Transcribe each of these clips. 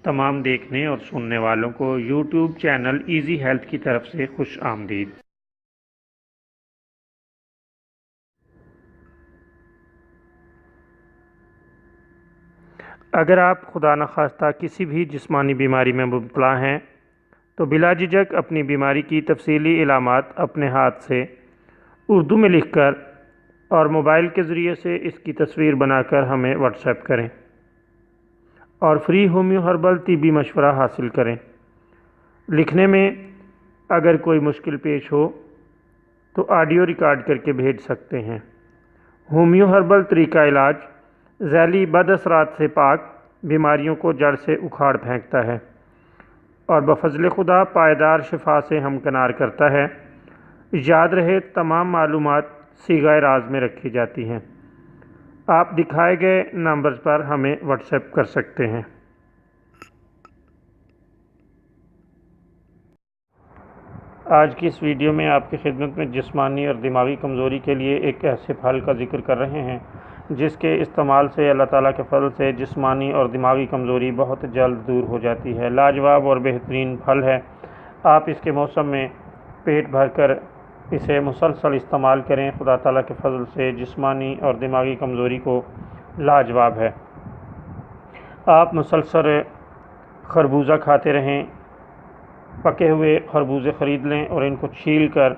تمام دیکھنے اور سننے والوں کو یوٹیوب چینل ایزی ہیلتھ کی طرف سے خوش آمدید۔ اگر آپ خدا نخواستہ کسی بھی جسمانی بیماری میں مبتلا ہیں تو بلا جھجک اپنی بیماری کی تفصیلی علامات اپنے ہاتھ سے اردو میں لکھ کر اور موبائل کے ذریعے سے اس کی تصویر بنا کر ہمیں واٹس ایپ کریں اور فری ہومیو ہربل طبی مشورہ حاصل کریں۔ لکھنے میں اگر کوئی مشکل پیش ہو تو آڈیو ریکارڈ کر کے بھیج سکتے ہیں۔ ہومیو ہربل طریقہ علاج ذیلی بد اثرات سے پاک بیماریوں کو جڑ سے اکھاڑ پھینکتا ہے اور بفضل خدا پائیدار شفا سے ہمکنار کرتا ہے۔ یاد رہے تمام معلومات صیغہ راز میں رکھی جاتی ہیں۔ آپ دکھائے گئے نمبرز پر ہمیں واٹس ایپ کر سکتے ہیں۔ آج کی اس ویڈیو میں آپ کی خدمت میں جسمانی اور دماغی کمزوری کے لیے ایک ایسے پھل کا ذکر کر رہے ہیں جس کے استعمال سے اللہ تعالیٰ کے فضل سے جسمانی اور دماغی کمزوری بہت جلد دور ہو جاتی ہے۔ لاجواب اور بہترین پھل ہے۔ آپ اس کے موسم میں پیٹ بھر کر اسے مسلسل استعمال کریں۔ خدا تعالیٰ کے فضل سے جسمانی اور دماغی کمزوری کو لاجواب ہے۔ آپ مسلسل خربوزہ کھاتے رہیں۔ پکے ہوئے خربوزے خرید لیں اور ان کو چھیل کر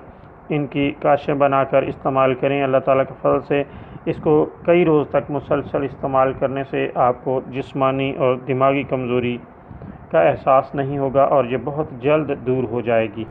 ان کی کاشیں بنا کر استعمال کریں۔ اللہ تعالیٰ کے فضل سے اس کو کئی روز تک مسلسل استعمال کرنے سے آپ کو جسمانی اور دماغی کمزوری کا احساس نہیں ہوگا اور یہ بہت جلد دور ہو جائے گی۔